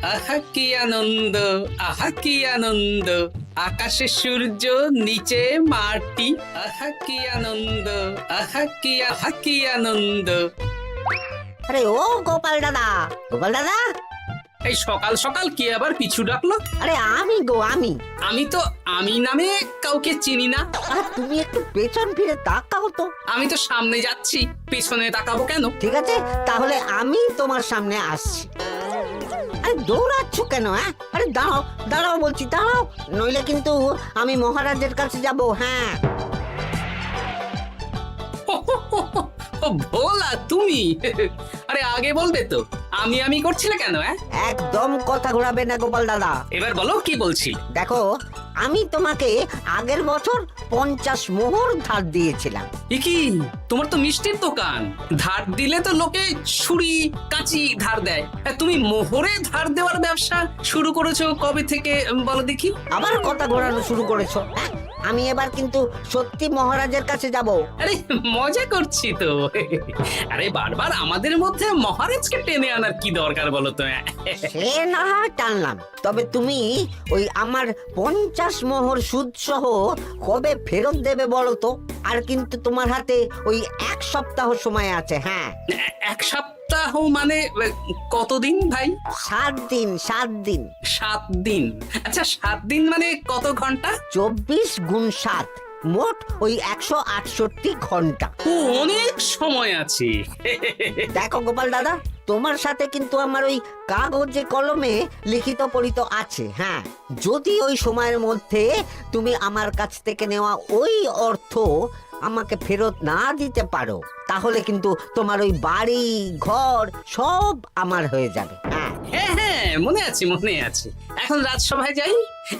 আহা কি আনন্দ, আহা কি আনন্দ, আকাশে সূর্য নিচে মাটি, আহা কি আনন্দ, আহা কি আনন্দ। আরে ও গোপাল দাদা, গোপাল দাদা, এই সকাল সকাল কি আবার পিছু ডাকলো? আরে আমি গো আমি। আমি তো আমি নামে কাউকে চিনি না। আরে তুমি একটু পেছন ফিরে তাকাও তো। আমি তো সামনে যাচ্ছি, পেছনে তাকাবো কেন? ঠিক আছে, তাহলে আমি তোমার সামনে আসছি। আরে দৌড়াচ্ছ কেন? হ্যাঁ, আরে দাঁড়াও দাঁড়াও বলছি, দাঁড়াও, নইলে কিন্তু আমি মহারাজের কাছে যাব। হ্যাঁ, ও ভোলা তুমি? আরে আগে বলবে তো, আমি করছিলে কেন? একদম কথা ঘোরাবে না গোপাল দাদা। এবার বলো কি বলছি। দেখো, আমি তোমাকে আগের বছর 50 মোহর ধার দিয়েছিলাম। এ কি, তোমার তো মিষ্টির দোকান, ধার দিলে তো লোকে ছুরি কাঁচি ধার দেয়, আর তুমি মোহরে ধার দেওয়ার ব্যবসা শুরু করেছো কবে থেকে বলো দেখি? আবার কথা ঘোরানো শুরু করেছো। হ্যাঁ, আমি এবার কিন্তু সত্যি মহারাজের কাছে যাব। আরে মজা করছি তো। আরে বারবার আমাদের মধ্যে মহারাজকে টেনে আনার কি দরকার বলো তো? সে না হয় টানলাম, তবে তুমি ওই আমার 50 মোহর সুদ সহ কবে ফেরত দেবে বলো তো? আর কিন্তু তোমার হাতে ওই 1 সপ্তাহ সময় আছে। হ্যাঁ, 1 সপ্তাহ মানে কতদিন ভাই? 7 দিন, 7 দিন। 7 দিন? আচ্ছা 7 দিন মানে কত ঘন্টা? 24 গুণ 7, মোট ওই 168 ঘন্টা। ও, অনেক সময় আছে। দেখো গোপাল দাদা, তোমার সাথে কিন্তু আমার ওই কাগজে কলমে লিখিত পড়িত আছে। হ্যাঁ, যদি ওই সময়ের মধ্যে তুমি আমার কাছ থেকে নেওয়া ওই অর্থ আমাকে ফেরত না দিতে পারো, তাহলে কিন্তু তোমার ওই বাড়ি ঘর সব আমার হয়ে যাবে। হ্যাঁ, হ্যাঁ হ্যাঁ, মনে আছে মনে আছে। এখন রাজসভায় যাই,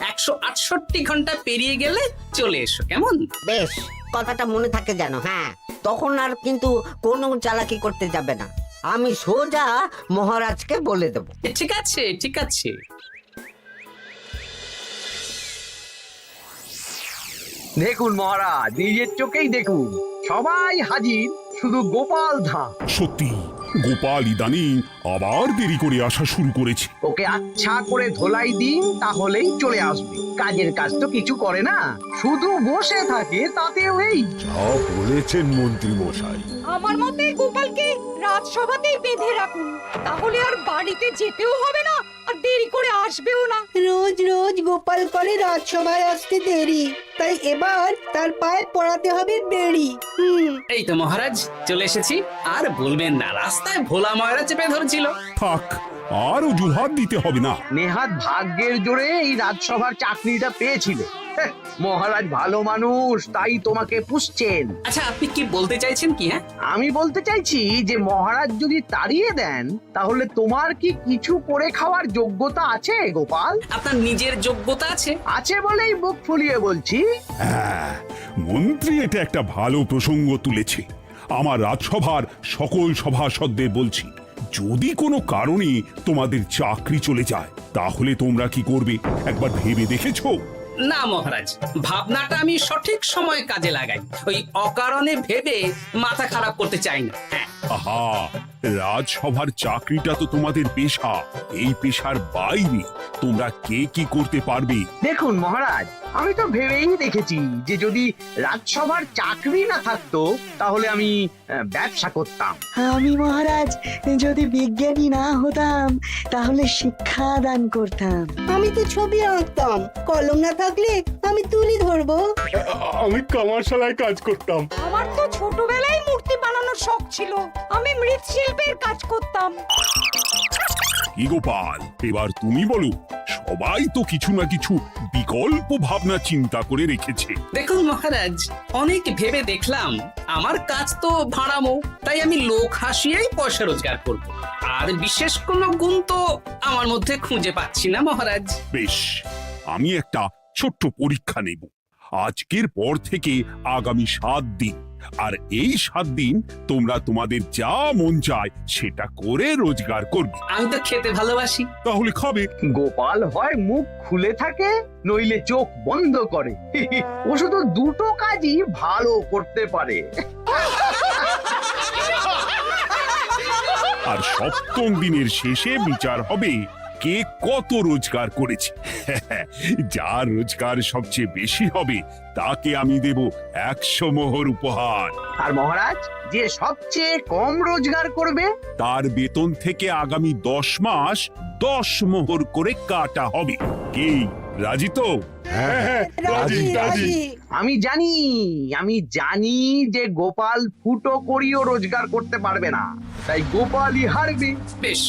168 ঘন্টা পেরিয়ে গেলে চলে এসো, কেমন? বেশ, কথাটা মনে থাকে যেন। হ্যাঁ, তখন আর কিন্তু কোনো চালাকি করতে যাবে না, আমি সোজা মহারাজকে বলে দেব। ঠিক আছে ঠিক আছে। দেখুন মহারাজ, নিজের চোখেই দেখুন, সবাই হাজির, শুধু গোপাল ধা। সত্যি গোপাল ইদানিং আবার দেরি করে আসা শুরু করেছে। ওকে আচ্ছা করে ধোলাই দিন, তাহলেই চলে আসবে। কাজের কাজ তো কিছু করে না, শুধু বসে থাকে, তাতেও এই। যা বলেছেন মন্ত্রী মশাই। আমার মতে গোপালকে রাজসভাতেই বেঁধে রাখুন, তাহলে আর বাড়িতে যেতেও হবে না, আর দেরি করে আসবেও না। রোজ রোজ গোপাল করে রাজসভায় আসতে দেরি, তাই এবার তার পায়ে পড়াতে হবে বেড়ি। এই তো মহারাজ চলে এসেছি। আর বলবেন না, রাস্তায় ভোলা ময়রা চেপে ধরছিল। থাক, আর অজুহাত দিতে হবে না। নেহাত ভাগ্যের জোরে এই রাজসভার চাকরিটা পেয়েছিল। মহারাজ ভালো মানুষ, তাই তোমাকে পুষছেন। আচ্ছা আপনি কি বলতে চাইছেন কি? আমি বলতে চাইছি যে মহারাজ যদি তাড়িয়ে দেন, তাহলে তোমার কি কিছু করে খাওয়ার যোগ্যতা আছে গোপাল? আপনার নিজের যোগ্যতা আছে? আছে বলেই মুখ ফুলিয়ে বলছি। হ্যাঁ, মন্ত্রী এটা একটা ভালো প্রসঙ্গ তুলেছে। আমার রাজসভার সকল সভাসদদের বলছি, যদি কোনো কারণে তোমাদের চাকরি চলে যায়, তাহলে তোমরা কি করবে একবার ভেবে দেখেছো? না মহারাজ, ভাবনাটা আমি সঠিক সময় কাজে লাগাই, ওই অকারণে ভেবে মাথা খারাপ করতে চাই না। আহা, রাজসভার চাকরিটা তো তোমাদের পেশা। এই পেশার বাইরে তোমরা কে কি করতে পারবে? দেখুন মহারাজ, আমি তো ভেবেই দেখেছি যে যদি রাজসভার চাকরি না থাকতো, তাহলে আমি ব্যবসা করতাম। আমি মহারাজ যদি বিজ্ঞানী না হতাম, তাহলে শিক্ষা দান করতাম। আমি তো ছবি আঁকতাম, কলম না থাকলে আমি তুলি ধরবো। আমি কামারশালায় কাজ করতাম। আমার তো ছোটবেলায় মূর্তি বানানোর শখ ছিল, আমি মৃৎশিল্পের কাজ করতাম। কি গোপাল, এবার তুমি বলো। সবাই তো কিছু না কিছু বিকল্প ভাবনা চিন্তা করে রেখেছে। দেখুন মহারাজ, অনেক ভেবে দেখলাম আমার কাজ তো ভাড়ামো, তাই আমি লোক হাসিয়েই পয়সা রোজগার করব। আর বিশেষ কোনো গুণ তো আমার মধ্যে খুঁজে পাচ্ছি না মহারাজ। বেশ, আমি একটা ছোট্ট পরীক্ষা নেব। আজকের পর থেকে আগামী 7 দিন, আর এই 7 দিন তোমরা তোমাদের যা মন চায় সেটা করে রোজগার করবে। আমি তো খেতে ভালোবাসি। তাহলে খাবে। গোপাল হয় মুখ খুলে থাকে, নইলে চোখ বন্ধ করে। ও শুধু দুটো কাজই ভালো করতে পারে। আর 7ম দিনের শেষে বিচার হবে কে কত রোজগার করেছে। যার রোজগার সবচেয়ে বেশি হবে তাকে আমি দেব 100 মোহর উপহার। আর মহারাজ, যে সবচেয়ে কম রোজগার করবে তার বেতন থেকে আগামী 10 মাস 10 মোহর করে কাটা হবে। কি রাজি তো? হ্যাঁ, রাজি রাজি আমি জানি যে গোপাল ফুটো করিও রোজগার করতে পারবে না, তাই গোপালই হারবে। বেশ,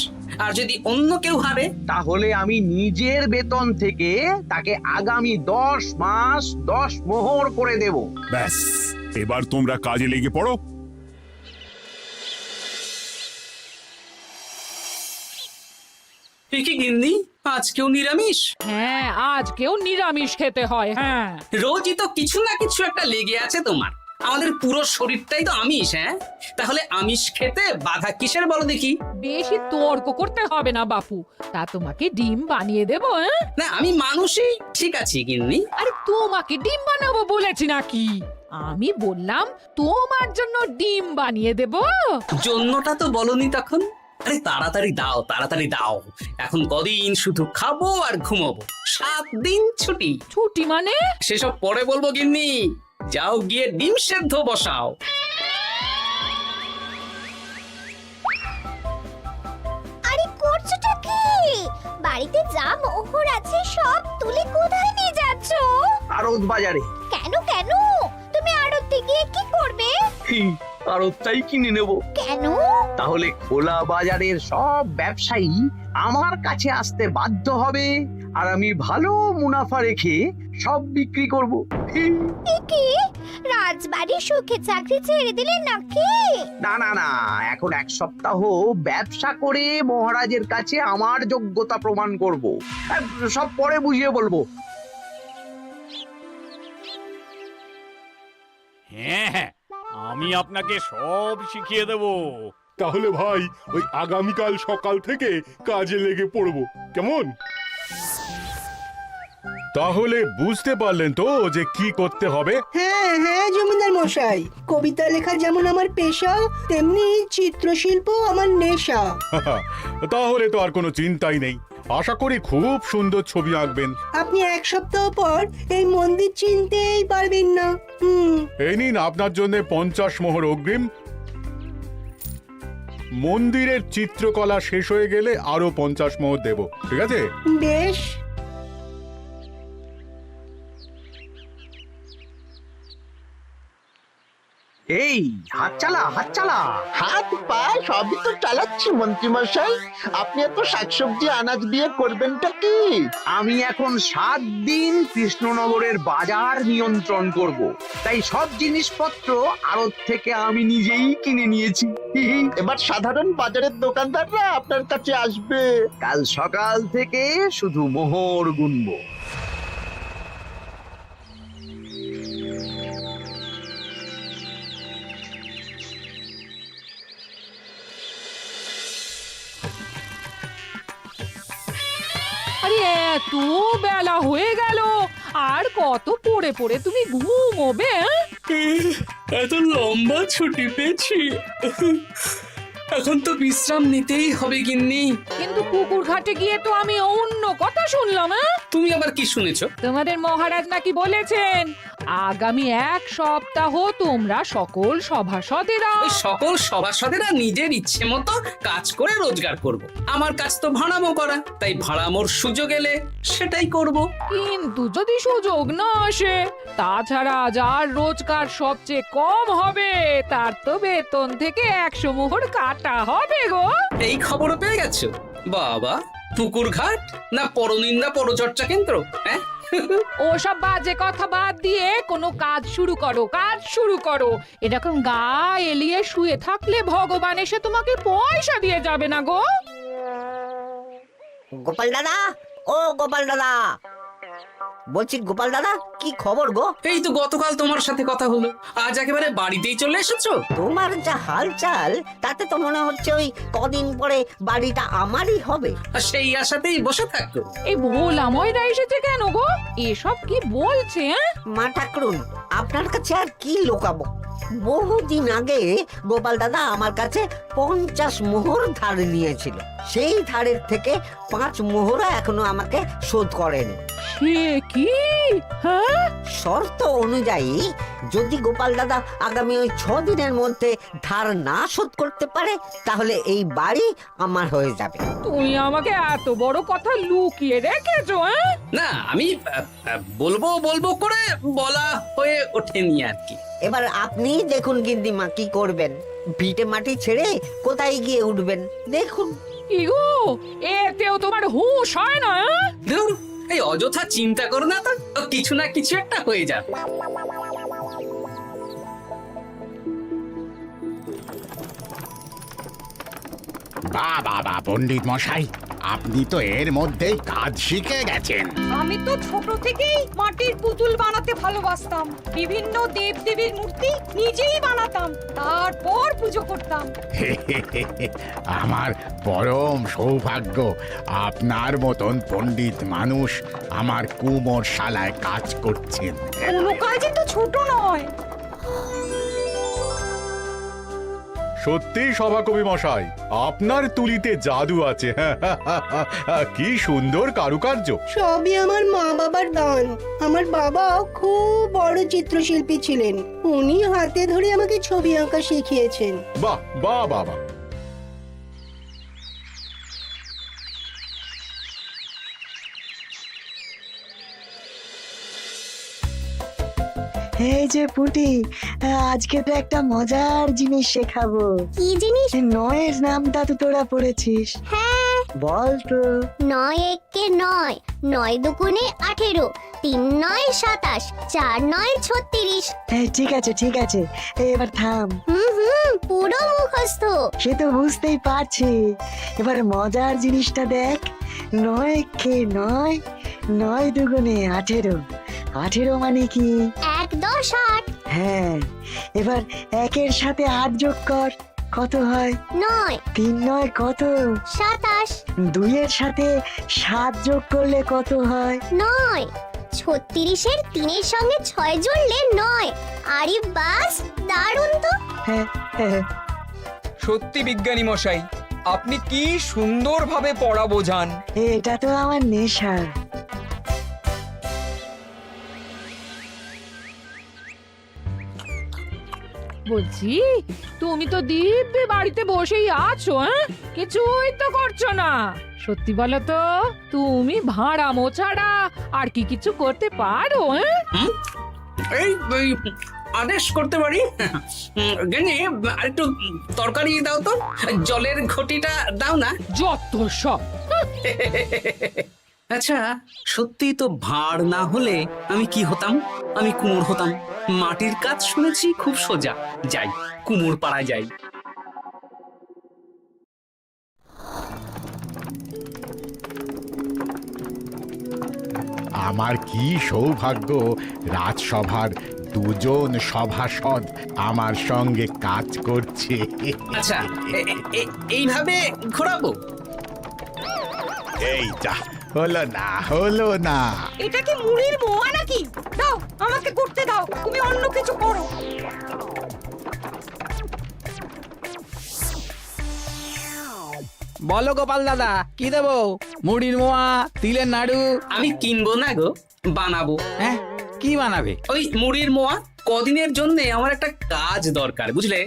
আর যদি অন্য কেউ হারে? তাহলে আমি নিজের বেতন থেকে তাকে আগামী 10 মাস 10 মোহর করে দেব। ব্যাস, এবার তোমরা কাজে লেগে পড়ো। এ কি গিন্নি, আজকেও নিরামিষ? হ্যাঁ, আজকেও নিরামিষ খেতে হয়। হ্যাঁ, রোজই তো কিছু না কিছু একটা লেগে আছে তোমার। আমাদের পুরো শরীরটাই তো আমিষ। হ্যাঁ, তাহলে আমিষ খেতে বাধা কিসের বলো দেখি? বেশি তর্ক করতে হবে না বাপু, তা তোমাকে ডিম বানিয়ে দেবো। হ্যাঁ, না, আমি মানুষই ঠিক আছি গিন্নি। আরে তোমাকে ডিম বানাবো বলেছি নাকি? আমি বললাম তোমার জন্য ডিম বানিয়ে দেবো। জন্যটা তো বলনি তখন। আরে তাড়াতাড়ি দাও, তাড়াতাড়ি দাও। এখন কদিন শুধু খাবো আর ঘুমাবো, 7 দিন ছুটি। ছুটি মানে? সেসব পরে বলবো গিন্নি। যাও গিয়ে ডিম সেদ্ধ বসাও। আরে করছোটা কি? বাড়িতে যা মোহর আছে সব তুলে কোথায় নিয়ে যাচ্ছ? আড়ত বাজারে। কেন কেন? তুমি আড়তে গিয়ে কি করবে? আড়তটাই কিনে নেব। কেন? তাহলে খোলা বাজারের সব ব্যবসায়ী আমার কাছে আসতে বাধ্য হবে, আর আমি ভালো মুনাফা রেখে সব বিক্রি করব। এ কি? রাজবাড়ির সুখে চাকরি ছেড়ে দিলে নাকি? না না না, এখন 1 সপ্তাহ ব্যবসা করে মহারাজের কাছে আমার যোগ্যতা প্রমাণ করব। সব পরে বুঝিয়ে বলবো। হ্যাঁ, আমি আপনাকে সব শিখিয়ে দেব। তাহলে ভাই ওই আগামীকাল সকাল থেকে কাজে লেগে পড়বো, কেমন? তাহলে বুঝতে পারলেন তো যে কি করতে হবে? হ্যাঁ হ্যাঁ জমিদার মশাই, কবিতা লেখা যেমন আমার পেশা, তেমনি চিত্রশিল্প আমার নেশা। তাহলে তো আর কোনো চিন্তাই নেই। আশা করি খুব সুন্দর ছবি আঁকবেন। আপনি 1 সপ্তাহ পর এই মন্দির চিনতেই পারবেন না। এই নিন আপনার জন্য 50 মোহর অগ্রিম। মন্দিরের চিত্রকলা শেষ হয়ে গেলে আরো 50 মোহর দেব, ঠিক আছে? বেশ। এই হাত চালা, হাত চালা। হাত পা সবই তো চালাচ্ছি মন্ত্রী মশাই। আপনি এত শাকসবজি আনাজ দিয়ে করবেনটা কি? আমি এখন 7 দিন কৃষ্ণনগরের বাজার নিয়ন্ত্রণ করব, তাই সব জিনিসপত্র আড়ত থেকে আমি নিজেই কিনে নিয়েছি। এবার সাধারণ বাজারের দোকানদাররা আপনার কাছে আসবে। কাল সকাল থেকে শুধু মোহর গুনবো। আরে এত বেলা হয়ে গেল, আর কত পড়ে পড়ে তুমি ঘুমোবে? এত লম্বা ছুটি পেয়েছি, এখন তো বিশ্রাম নিতেই হবে গিন্নি। কিন্তু পুকুর ঘাটে গিয়ে তো আমি অন্য কথা শুনলাম। তুমি আবার কি শুনেছো? তোমাদের মহারাজ নাকি বলেছেন আগামী 1 সপ্তাহ তোমরা সকল সভাসদেরা ওই সকল সভাসদেরা নিজের ইচ্ছে মতো কাজ করে রোজগার করব। আমার কাজ তো ভাড়ামো করা, তাই ভাড়ামোর সুযোগ এলে সেটাই করব। কিন্তু যদি সুযোগ না আসে, তাছাড়া যার রোজগার সবচেয়ে কম হবে তার তো বেতন থেকে 100 মোহর কাটা হবে গো। এই খবর পেয়ে গেছো? বাবা, পুকুর ঘাট না পরনিন্দা পরচর্চা কেন্দ্র? হ্যাঁ, ওসব বাজে কথা বাদ দিয়ে কোনো কাজ শুরু করো, কাজ শুরু করো। এরকম গা এলিয়ে শুয়ে থাকলে ভগবান এসে তোমাকে পয়সা দিয়ে যাবে না গো। গোপাল দাদা, ও গোপাল দাদা, বলছি গোপাল দাদা, কি খবর গো? এই তো গতকাল তোমার সাথে কথা হলো, আজ একেবারে বাড়িতেই চলে এসেছো। তোমার যা হালচাল তাতে তো মনে হচ্ছে ওই কদিন পরে বাড়িটা আমারই হবে। আর সেই আশাতেই বসে থাকো। এই ভোলাময়রা এসেছে কেন গো? এসব কি বলছে? মা ঠাকুরুন, আপনার কাছে আর কি লুকাবো? বহুদিন আগে গোপাল দাদা আমার কাছে 50 মোহর ধার নিয়েছিল। সেই ধারের থেকে 5 মোহরা এখনো আমাকে শোধ করেনি। সে কি? হ্যাঁ, শর্ত অনুযায়ী যদি গোপাল দাদা আগামী ওই 6 দিনের মধ্যে ধার না শোধ করতে পারে তাহলে এই বাড়ি আমার হয়ে যাবে। তুমি আমাকে এত বড় কথা লুকিয়ে রেখেছো? হ্যাঁ, না আমি বলবো বলবো করে বলা হয়ে ওঠেনি আর কি। এবার আপনি দেখুন গিন্নিমা কি করবেন। ভিটে মাটি ছেড়ে কোথায় গিয়ে উঠবেন দেখুন। কি গো, এতেও তোমার হুঁশ হয় না? হ্যাঁ? ধুর, এই অযথা চিন্তা করো না তো, কিছু না কিছু একটা হয়ে যাবে। বাহ বাহ বাহ, পণ্ডিত মশাই, আপনি তো এর মধ্যেই কাজ শিখে গেছেন। আমি তো ছোট থেকেই মাটির পুতুল বানাতে ভালোবাসতাম। বিভিন্ন দেবদেবীর মূর্তি নিজেই বানাতাম, তারপর পুজো করতাম। আমার পরম সৌভাগ্য আপনার মতন পণ্ডিত মানুষ আমার কুমোর শালায় কাজ করছেন। কোনো কাজই তো ছোট নয়। সত্যি সভাকবি মশাই, আপনার তুলিতে জাদু আছে। কি সুন্দর কারুকার্য। সবই আমার মা বাবার দান। আমার বাবা খুব বড় চিত্রশিল্পী ছিলেন, উনি হাতে ধরে আমাকে ছবি আঁকা শিখিয়েছেন। বাহ বাহ বাহ বাহ। এই যে পুটি, আজকে তো একটা মজার জিনিস শেখাবো। কি জিনিস? নয়ের নামটা তো তোরা পড়েছিস, হ্যাঁ, বল তো। 9 একে 9, 9 দুগুণে 18, 3 9 27, 4 9 36। ঠিক আছে ঠিক আছে, এবার থাম। পুরো মুখস্থ। সে তো বুঝতেই পারছি। এবার মজার জিনিসটা দেখ। 9 কে 9, 9 দুগুণে 18, 18 মানে কি? 1 10 8। হ্যাঁ, এবার 1-এর সাথে 8 যোগ কর, কত হয়? 9 3 9 কত? 27। 2-এর সাথে 7 যোগ করলে কত হয়? 9 36-এর 3-এর সঙ্গে 6 জুড়লে 9। আরে বাস, দারুণ তো। হ্যাঁ হ্যাঁ। সত্যি বিজ্ঞানী মশাই, আপনি কি সুন্দরভাবে পড়া বোঝান। এটা তো আমার নেশা। বলছি, তুমি তো দিব্যি বাড়িতে বসেই আছো। হ্যাঁ, কিছুই তো করছো না। সত্যি বলো তো, তুমি ভাড়ামো ছাড়া আর কি কিছু করতে পারো? হ্যাঁ, এই আদেশ করতে পারি। গেনি একটু তরকারি দাও তো, জলের ঘটিটা দাও না। যত সব। আচ্ছা, সত্যি তো ভাড় না হলে আমি কি হতাম? আমি কুমোর হতাম। মাটির কাজ শুনেছি খুব সোজা। যাই, কুমোর পাড়ায় যাই। আমার কি সৌভাগ্য, রাজসভার দুজন সভাসদ আমার সঙ্গে কাজ করছে। আচ্ছা, এইভাবে ঘোরাবো? এই যা, হলো না হলো না। এটা কি মুড়ির মোয়া নাকি? দাও, আমাকে করতে দাও, তুমি অন্য কিছু করো। বলো গোপাল দাদা, কি দেবো? মুড়ির মোয়া, তিলের নাড়ু? আমি কিনবো না গো, বানাবো। হ্যাঁ, কি বানাবে? ওই মুড়ির মোয়া। কদিনের জন্য আমার একটা কাজ দরকার, বুঝলে?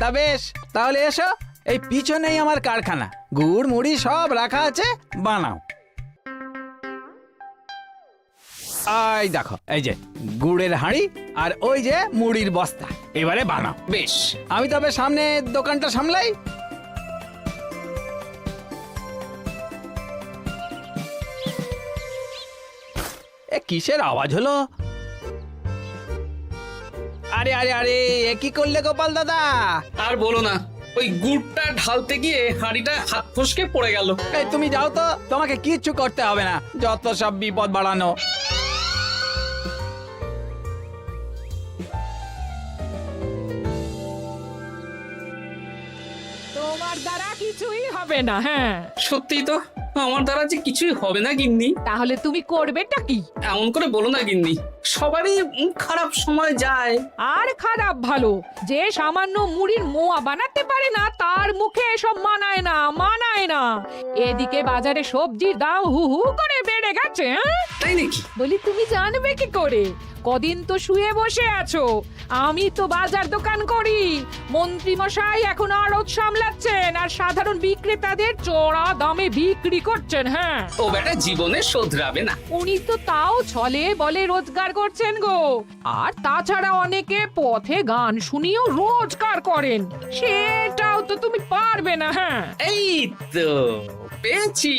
তা বেশ, তাহলে এসো, এই পিছনেই আমার কারখানা, গুড় মুড়ি সব রাখা আছে, বানাও। এই দেখো, এই যে গুড়ের হাঁড়ি আর ওই যে মুড়ির বস্তা, এবারে বানাও। বেশ, আমি তবে সামনে দোকানটা সামলাই। এ কিসের আওয়াজ হলো? আরে আরে আরে, এ কি করলে গোপাল দাদা? আর বলো না, ওই গুড়টা ঢালতে গিয়ে হাঁড়িটা হাত ফসকে পড়ে গেল। এই তুমি যাও তো, তোমাকে কিচ্ছু করতে হবে না, যত সব বিপদ বাড়ানো। তোমার তোমার দ্বারা কিছুই হবে না। হ্যাঁ, সত্যি তো আমার দ্বারা যে কিছুই হবে না গিন্নি। তাহলে তুমি করবেটা কি? এমন করে বলো না গিন্নি, সবারই খারাপ সময় যায়। আর খারাপ ভালো, যে সামান্য মুড়ির মোয়া বানাতে পারে না তার মুখে এসব মানায় না, মানায় না। এদিকে বাজারে সবজির দাম হু হু করে বেড়ে গেছে। হ্যাঁ, তাই নাকি? বলি তুমি জানবে কি করে? কদিন তো শুয়ে বসে আছো, আমি তো বাজার দোকান করি। মন্ত্রী মশাই এখন আড়ত সামলাচ্ছেন আর সাধারণ বিক্রেতাদের চড়া দামে বিক্রি করছেন। হ্যাঁ, ও বেটা জীবনে শোধরাবে না। উনি তো তাও ছলে বলে রোজগার করছেন গো। আর তাছাড়া অনেকে পথে গান শুনিয়েও রোজগার করেন, সেটাও তো তুমি পারবে না। হ্যাঁ, এই তো পেয়েছি।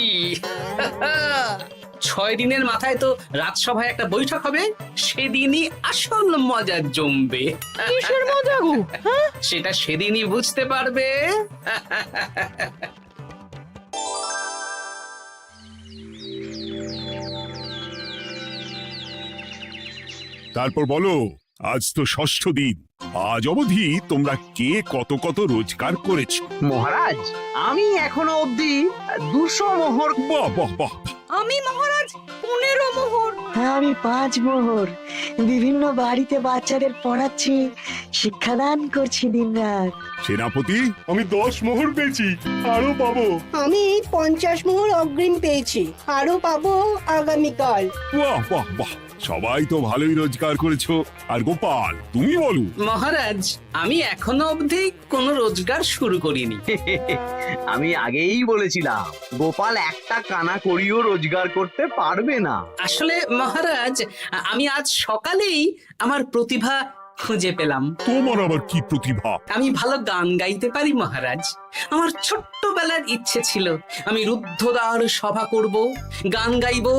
6 দিনের মাথায় তো রাজসভায় একটা বৈঠক হবে, সেদিনই আসল মজা জমবে। কিসের মজা গো? হ্যাঁ, সেটা সেদিনই বুঝতে পারবে। তারপর বলো, আজ তো ষষ্ঠ দিন, আজ অবধি তোমরা কে কত কত রোজগার করেছো? মহারাজ, আমি এখনো অবধি 200 মোহর। বাহ বাহ বাহ, আমি মহারাজ 15 মোহর। হ্যাঁ, আমি 5 মোহর। বিভিন্ন বাড়িতে বাচ্চাদের পড়াচ্ছি, শিক্ষাদান করছি দিনরাত। সেনাপতি? আমি 10 মোহর পেয়েছি, আরো পাবো। আমি 50 মোহর অগ্রিম পেয়েছি, আরো পাবো আগামীকাল। বাহ বাহ বাহ, সবাই তো ভালোই রোজগার করেছো। আর গোপাল, তুমি বলো। মহারাজ, আমি এখনো অবধি কোনো রোজগার শুরু করিনি। আমি আগেই বলেছিলাম গোপাল একটা কানা করিও রোজগার করতে পারবে না। আসলে মহারাজ, আমি আজ সকালেই আমার প্রতিভা খুঁজে পেলাম। তোমার আবার কি প্রতিভা? আমি ভালো গান গাইতে পারি মহারাজ। আমার ছোট্টবেলার ইচ্ছে ছিল আমি রুদ্ধদ্বার সভা করব, গান গাইবো,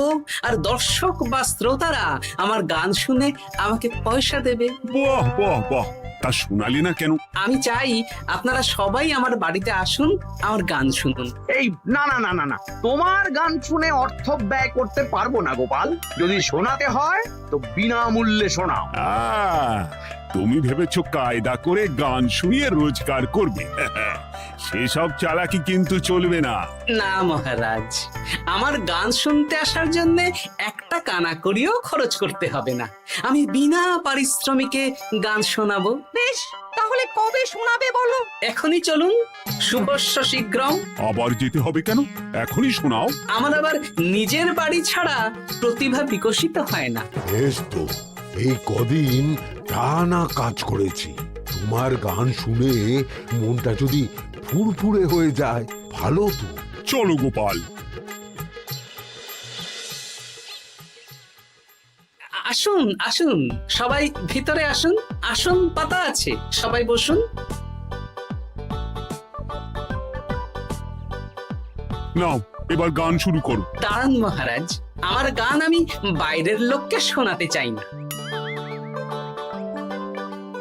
আর দর্শক বা শ্রোতারা আমার গান শুনে আমাকে পয়সা দেবে। বাহ বাহ বাহ, তা শোনালি না কেন? আমি চাই আপনারা সবাই আমার বাড়িতে আসুন, আমার গান শুনুন। এই না না না না না, তোমার গান শুনে অর্থ ব্যয় করতে পারবো না গোপাল। যদি শোনাতে হয় তো বিনামূল্যে শোনাও। তুমি ভেবেছো কায়দা করে গান শুনিয়ে রোজগার করবে? সেসব চালাকি কিন্তু চলবে না। না মহারাজ, আমার গান শুনতে আসার জন্য একটা কানা করিও খরচ করতে হবে না। আমি বিনা পারিশ্রমিকে গান শোনাবো। বেশ, তাহলে কবে শোনাবে বলো? এখনই চলুন, শুভস্য শীঘ্রম। আবার যেতে হবে কেন? এখনই শোনাও। আমার আবার নিজের বাড়ি ছাড়া প্রতিভা বিকশিত হয় না। বেশ তো, এই কদিন টানা কাজ করেছি, তোমার গান শুনে মনটা যদি ফুরফুরে হয়ে যায় ভালো তো। চলো গোপাল। আসুন আসুন, সবাই ভিতরে আসুন, আসন পাতা আছে, সবাই বসুন। নাও, এবার গান শুরু করো। দাঁড়ান মহারাজ, আমার গান আমি বাইরের লোককে শোনাতে চাই না।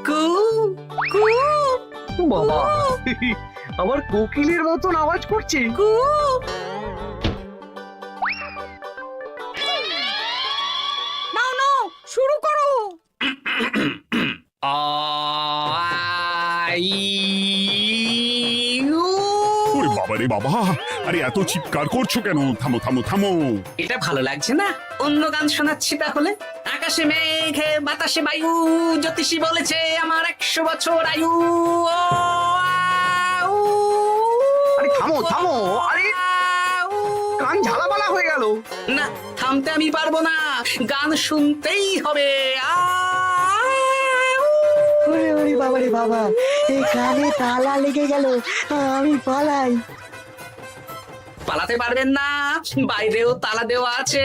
কু কু বাবা, আবার কোকিলের মতন আওয়াজ করছে। কু। নাও নাও, শুরু করো। ওরে বাবা রে বাবা, আরে এত চিৎকার করছো কেন? থামো থামো থামো। এটা ভালো লাগছে না, অন্য গান শোনাচ্ছি তাহলে। আকাশে মেঘে বাতাসে বায়ু, জ্যোতিষী বলেছে আমার 100 বছর আয়ু। আরে থামো থামো, আরে কান ঝালাপালা হয়ে গেল। না, থামতে আমি পারবো না, গান শুনতেই হবে। ওরে ওরে বাবা রে বাবা, এই কানে তালা লেগে গেল, আমি পালাই। পালাতে পারবেন না, বাইরেও তালা দেওয়া আছে।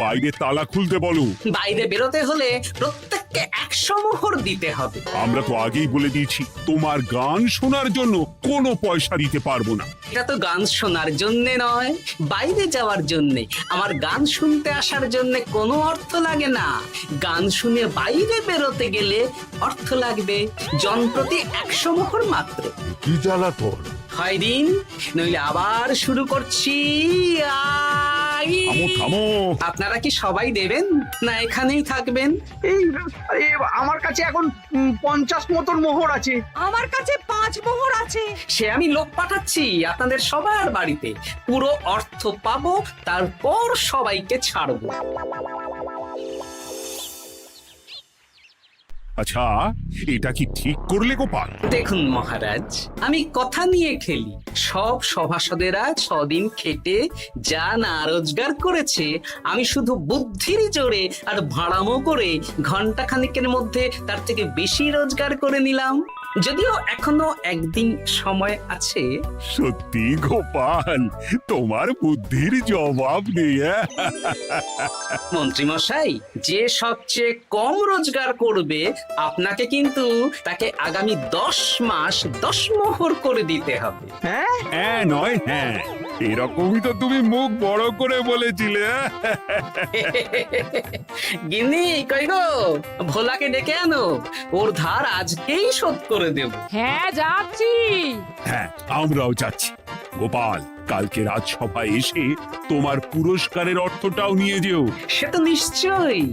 বাইরে তালা খুলতে বলো। বাইরে বেরোতে হলে প্রত্যেককে 100 মোহর দিতে হবে। আমরা তো আগেই বলে দিয়েছি, তোমার গান শোনার জন্য কোনো পয়সা দিতে পারবো না। এটা তো গান শোনার জন্য নয়, বাইরে যাওয়ার জন্য। আমার গান শুনতে আসার জন্য কোনো অর্থ লাগে না। গান শুনে বাইরে বেরোতে গেলে অর্থ লাগবে, জনপ্রতি 100 মোহর মাত্র। কি জ্বালাতন! হয় দিন, নইলে আবার শুরু করছি। থামো থামো। আপনারা কি সবাই দেবেন না এখানেই থাকবেন? এই আরে, আমার কাছে এখন 50 মতন মোহর আছে। আমার কাছে 5 মোহর আছে। সে আমি লোক পাঠাচ্ছি আপনাদের সবার বাড়িতে, পুরো অর্থ পাবো, তারপর সবাইকে ছাড়বো। আচ্ছা, এটা কি ঠিক করলে গোপাল? দেখুন মহারাজ, আমি কথা নিয়ে খেলি। সব সভাসদেরা 6 দিন খেটে যা না রোজগার করেছে, আমি শুধু বুদ্ধির জোরে আর ভাড়ামো করে ঘন্টা খানিকের মধ্যে তার থেকে বেশি রোজগার করে নিলাম। যদিও এখনো একদিন সময় আছে। সত্যি গোপাল, তোমার বুদ্ধির জবাব নেই। মন্ত্রী মশাই, যে সবচেয়ে কম রোজগার করবে আপনাকে কিন্তু তাকে আগামী 10 মাস 10 মোহর করে দিতে হবে। হ্যাঁ নয় হ্যাঁ, এরকমই তো তুমি মুখ বড় করে বলেছিলে। গিন্নি কই গো, ভোলাকে ডেকে আনো, ওর ধার আজকেই শোধ করে দেব। হ্যাঁ যাচ্ছি। হ্যাঁ, আমরাও যাচ্ছি। গোপাল, কালকে রাজসভায় এসে তোমার পুরস্কারের অর্থটাও নিয়ে যেও। সে তো নিশ্চয়ই।